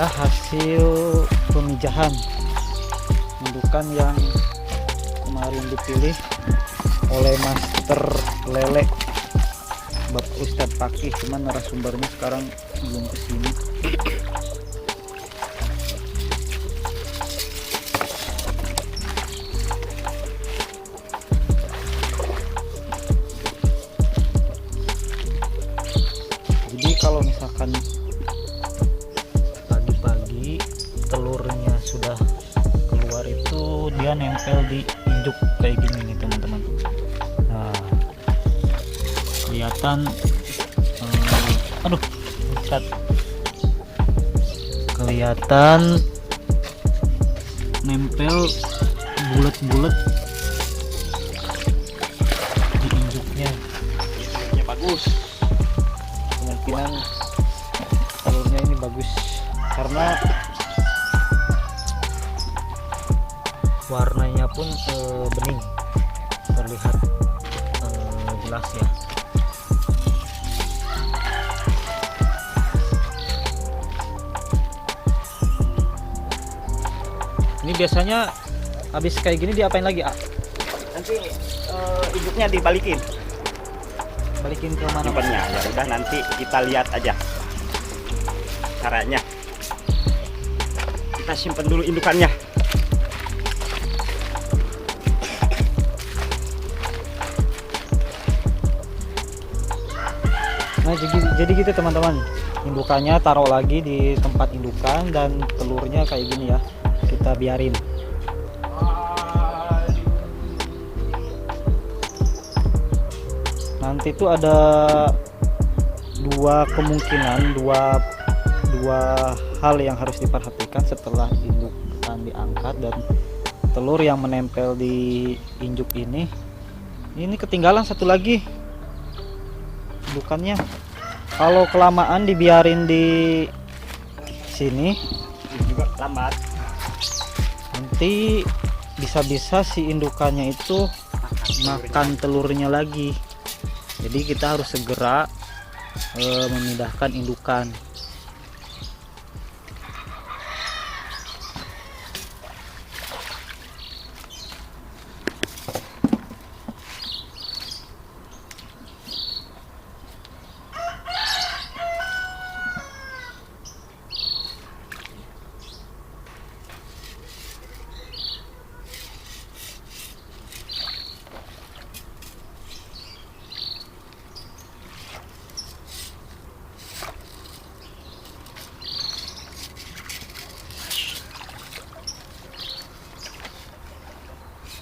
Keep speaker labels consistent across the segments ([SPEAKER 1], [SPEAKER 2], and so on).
[SPEAKER 1] ya hasil pemijahan indukan yang kemarin dipilih oleh Master Lele Bapak Ustadz Pakih, cuman narasumbernya sekarang belum kesini. Jadi kalau misalkan pagi-pagi telurnya sudah keluar itu dia nempel di induk kayak gini nih teman-teman. Nah, kelihatan kelihatan nempel bulat-bulat di induknya.
[SPEAKER 2] Induknya bagus.
[SPEAKER 1] Kemungkinan telurnya ini bagus karena warnanya pun bening, terlihat jelas ya. Ini biasanya habis kayak gini diapain lagi, A?
[SPEAKER 2] Nanti induknya dibalikin.
[SPEAKER 1] Balikin ke mana?
[SPEAKER 2] Simpennya ya udah, nanti kita lihat aja caranya. Kita simpen dulu indukannya.
[SPEAKER 1] Nah, jadi gitu teman-teman, indukannya taruh lagi di tempat indukan dan telurnya kayak gini ya, kita biarin. Nanti itu ada dua kemungkinan, dua hal yang harus diperhatikan setelah indukan diangkat dan telur yang menempel di induk ini ketinggalan satu lagi indukannya. Kalau kelamaan dibiarin di sini
[SPEAKER 2] juga lambat,
[SPEAKER 1] nanti bisa-bisa si indukannya itu makan telurnya lagi. Jadi kita harus segera memindahkan indukan.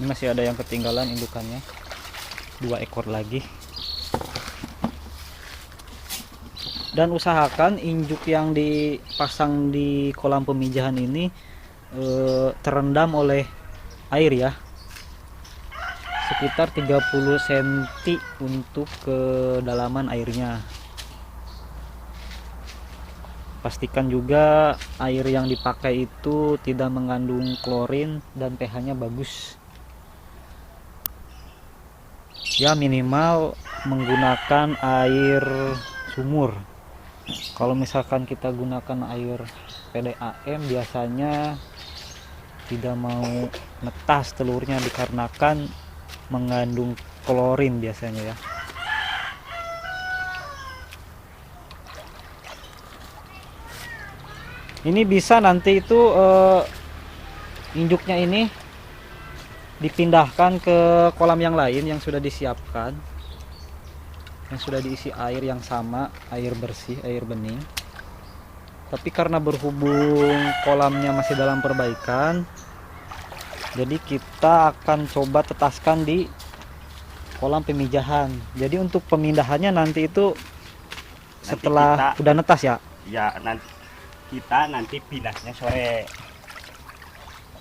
[SPEAKER 1] Ini masih ada yang ketinggalan indukannya, 2 ekor lagi. Dan usahakan induk yang dipasang di kolam pemijahan ini terendam oleh air ya, sekitar 30 cm untuk kedalaman airnya. Pastikan juga air yang dipakai itu tidak mengandung klorin dan pH-nya bagus. Ya minimal menggunakan air sumur. Kalau misalkan kita gunakan air PDAM biasanya tidak mau netas telurnya dikarenakan mengandung klorin biasanya ya. Ini bisa nanti itu induknya ini dipindahkan ke kolam yang lain yang sudah disiapkan, yang sudah diisi air yang sama, air bersih, air bening. Tapi karena berhubung kolamnya masih dalam perbaikan, jadi kita akan coba tetaskan di kolam pemijahan. Jadi untuk pemindahannya nanti itu setelah udah netas ya?
[SPEAKER 2] Ya nanti pindahnya sore.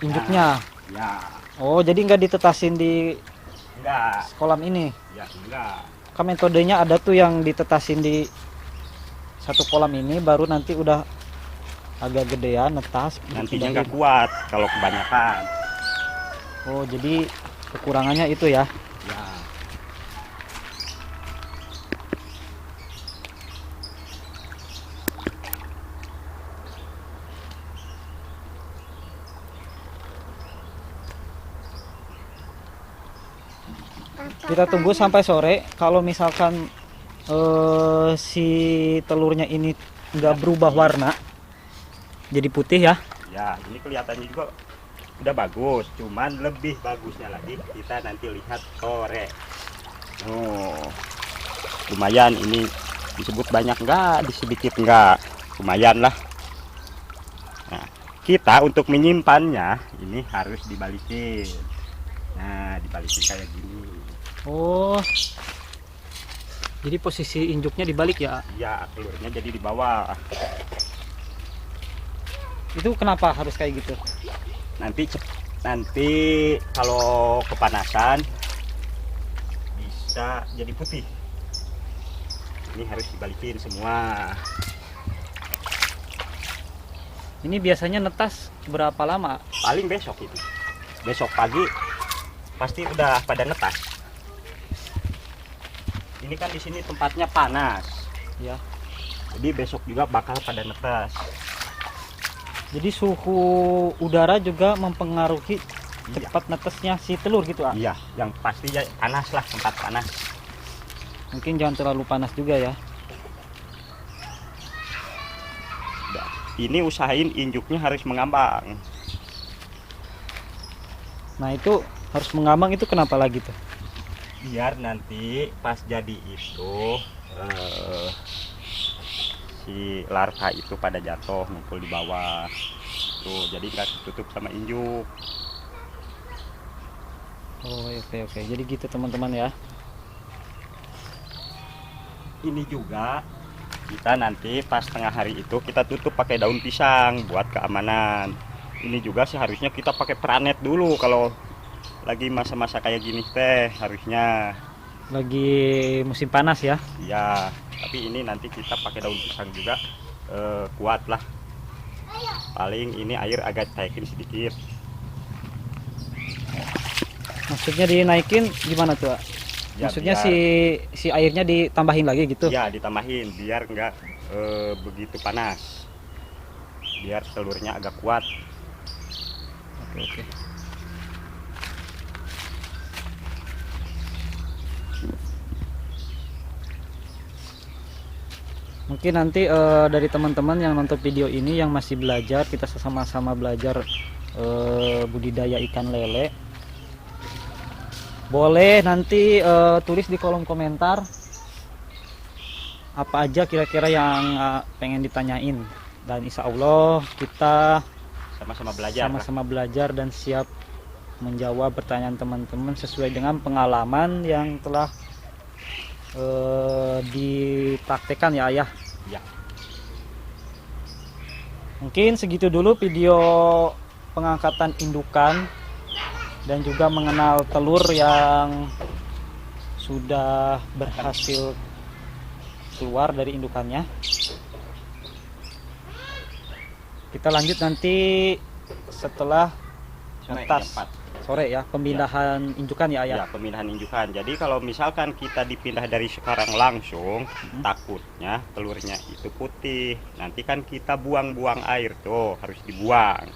[SPEAKER 1] Induknya?
[SPEAKER 2] Ya.
[SPEAKER 1] Oh, jadi nggak ditetasin di kolam ini?
[SPEAKER 2] Ya, enggak.
[SPEAKER 1] Kan metodenya ada tuh yang ditetasin di satu kolam ini, baru nanti udah agak gedean netas.
[SPEAKER 2] Nantinya nggak kuat kalau kebanyakan.
[SPEAKER 1] Oh, jadi kekurangannya itu ya?
[SPEAKER 2] Ya.
[SPEAKER 1] Kita tunggu sampai sore. Kalau misalkan si telurnya ini nggak berubah warna, jadi putih ya.
[SPEAKER 2] Ya, ini kelihatannya juga udah bagus, cuman lebih bagusnya lagi kita nanti lihat sore. Oh, lumayan ini disebut banyak enggak, sedikit enggak, lumayan lah. Nah, kita untuk menyimpannya ini harus dibalikin. Nah, dibalikin kayak gini.
[SPEAKER 1] Oh, jadi posisi induknya dibalik ya?
[SPEAKER 2] Ya, telurnya jadi di bawah.
[SPEAKER 1] Itu kenapa harus kayak gitu?
[SPEAKER 2] Nanti kalau kepanasan bisa jadi putih. Ini harus dibalikin semua.
[SPEAKER 1] Ini biasanya netas berapa lama?
[SPEAKER 2] Paling besok itu. Besok pagi pasti udah pada netas. Ini kan di sini tempatnya panas.
[SPEAKER 1] Ya.
[SPEAKER 2] Jadi besok juga bakal pada netas.
[SPEAKER 1] Jadi suhu udara juga mempengaruhi cepat netesnya si telur gitu, ah?
[SPEAKER 2] Iya, yang pasti ya panas lah, tempat panas.
[SPEAKER 1] Mungkin jangan terlalu panas juga ya.
[SPEAKER 2] Ini usahain induknya harus mengambang.
[SPEAKER 1] Nah itu harus mengambang, itu kenapa lagi tuh?
[SPEAKER 2] Biar nanti pas jadi itu si larva itu pada jatuh ngumpul di bawah tuh, jadi nggak tutup sama induk.
[SPEAKER 1] Oh oke, jadi gitu teman-teman ya.
[SPEAKER 2] Ini juga kita nanti pas tengah hari itu kita tutup pakai daun pisang buat keamanan. Ini juga seharusnya kita pakai pranet dulu kalau lagi masa-masa kayak gini teh, harusnya
[SPEAKER 1] Lagi musim panas ya.
[SPEAKER 2] ya. Tapi ini nanti kita pakai daun pisang juga, kuat lah. Paling ini air agak naikin sedikit.
[SPEAKER 1] Maksudnya dinaikin gimana tuh, ah?
[SPEAKER 2] Ya,
[SPEAKER 1] Maksudnya
[SPEAKER 2] biar-
[SPEAKER 1] si airnya ditambahin lagi gitu?
[SPEAKER 2] Ya ditambahin biar nggak begitu panas, biar telurnya agak kuat.
[SPEAKER 1] Oke. Mungkin nanti dari teman-teman yang nonton video ini yang masih belajar, kita sama-sama belajar budidaya ikan lele. Boleh nanti tulis di kolom komentar apa aja kira-kira yang pengen ditanyain, dan insya Allah kita
[SPEAKER 2] Sama-sama belajar lah.
[SPEAKER 1] sama-sama belajar dan siap menjawab pertanyaan teman-teman sesuai dengan pengalaman yang telah dipraktekkan ya ayah.
[SPEAKER 2] Ya.
[SPEAKER 1] Mungkin segitu dulu video pengangkatan indukan dan juga mengenal telur yang sudah berhasil keluar dari indukannya. Kita lanjut nanti setelah
[SPEAKER 2] Sore
[SPEAKER 1] netas
[SPEAKER 2] jam 4.
[SPEAKER 1] sore ya, pemindahan indukan ya ayah.
[SPEAKER 2] Ya, pemindahan indukan. Jadi kalau misalkan kita dipindah dari sekarang langsung, takutnya telurnya itu putih. Nanti kan kita buang-buang air tuh, harus dibuang.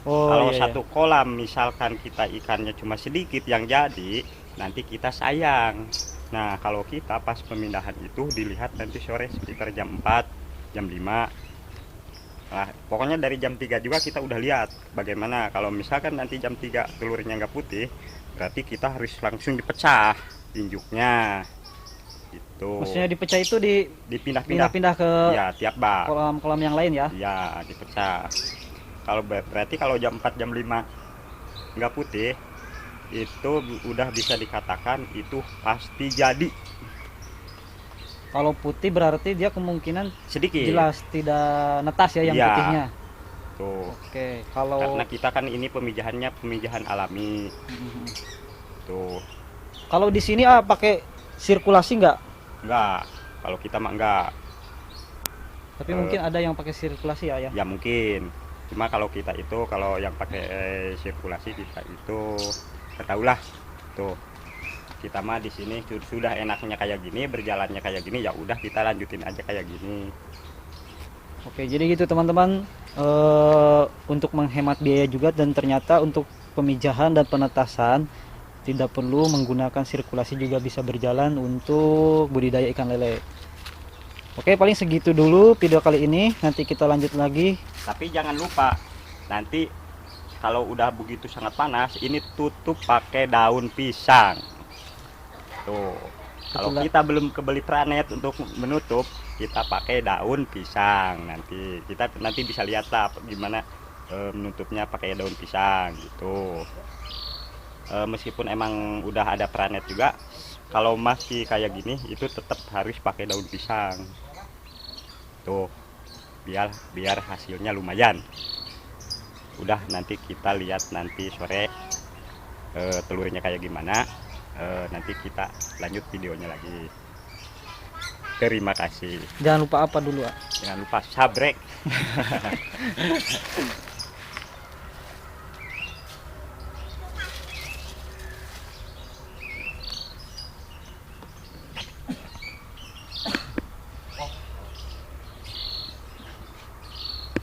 [SPEAKER 1] Oh,
[SPEAKER 2] Kalau
[SPEAKER 1] iya,
[SPEAKER 2] satu kolam misalkan kita ikannya cuma sedikit yang jadi, nanti kita sayang. Nah, kalau kita pas pemindahan itu dilihat nanti sore sekitar jam 4, jam 5. Nah, pokoknya dari jam 3 juga kita udah lihat bagaimana. Kalau misalkan nanti jam 3 telurnya nggak putih, berarti kita harus langsung dipecah induknya. Gitu.
[SPEAKER 1] Maksudnya dipecah itu
[SPEAKER 2] Dipindah-pindah.
[SPEAKER 1] pindah-pindah ke
[SPEAKER 2] Ya, tiap bak.
[SPEAKER 1] kolam-kolam yang lain ya.
[SPEAKER 2] Ya, dipecah. Kalau berarti kalau jam 4 jam 5 nggak putih, itu udah bisa dikatakan itu pasti jadi.
[SPEAKER 1] Kalau putih berarti dia kemungkinan
[SPEAKER 2] Sedikit.
[SPEAKER 1] jelas tidak netas ya yang
[SPEAKER 2] Iya.
[SPEAKER 1] putihnya.
[SPEAKER 2] Tuh.
[SPEAKER 1] Oke, kalau
[SPEAKER 2] Karena kita kan ini pemijahannya pemijahan alami.
[SPEAKER 1] Mhm.
[SPEAKER 2] Tuh.
[SPEAKER 1] Kalau di sini pakai sirkulasi nggak?
[SPEAKER 2] Enggak. Kalau kita mah enggak.
[SPEAKER 1] Tapi mungkin ada yang pakai sirkulasi ya.
[SPEAKER 2] Ya mungkin. Cuma kalau kita itu kalau yang pakai sirkulasi kita itu ketahuilah. Tuh. Kita mah di sini sudah enaknya kayak gini, berjalannya kayak gini, ya udah kita lanjutin aja kayak gini.
[SPEAKER 1] Oke, jadi gitu teman-teman, untuk menghemat biaya juga, dan ternyata untuk pemijahan dan penetasan tidak perlu menggunakan sirkulasi juga bisa berjalan untuk budidaya ikan lele. Oke, paling segitu dulu video kali ini, nanti kita lanjut lagi.
[SPEAKER 2] Tapi jangan lupa nanti kalau udah begitu sangat panas, ini tutup pakai daun pisang. Tuh, kalau
[SPEAKER 1] Betul,
[SPEAKER 2] kita belum kebeli planet untuk menutup, kita pakai daun pisang. Nanti kita bisa lihat lah gimana menutupnya pakai daun pisang gitu. Meskipun emang udah ada planet juga, kalau masih kayak gini itu tetap harus pakai daun pisang. Tuh, biar hasilnya lumayan. Udah, nanti kita lihat nanti sore telurnya kayak gimana. Nanti kita lanjut videonya lagi. Terima kasih.
[SPEAKER 1] Jangan lupa apa dulu,
[SPEAKER 2] Jangan lupa subscribe.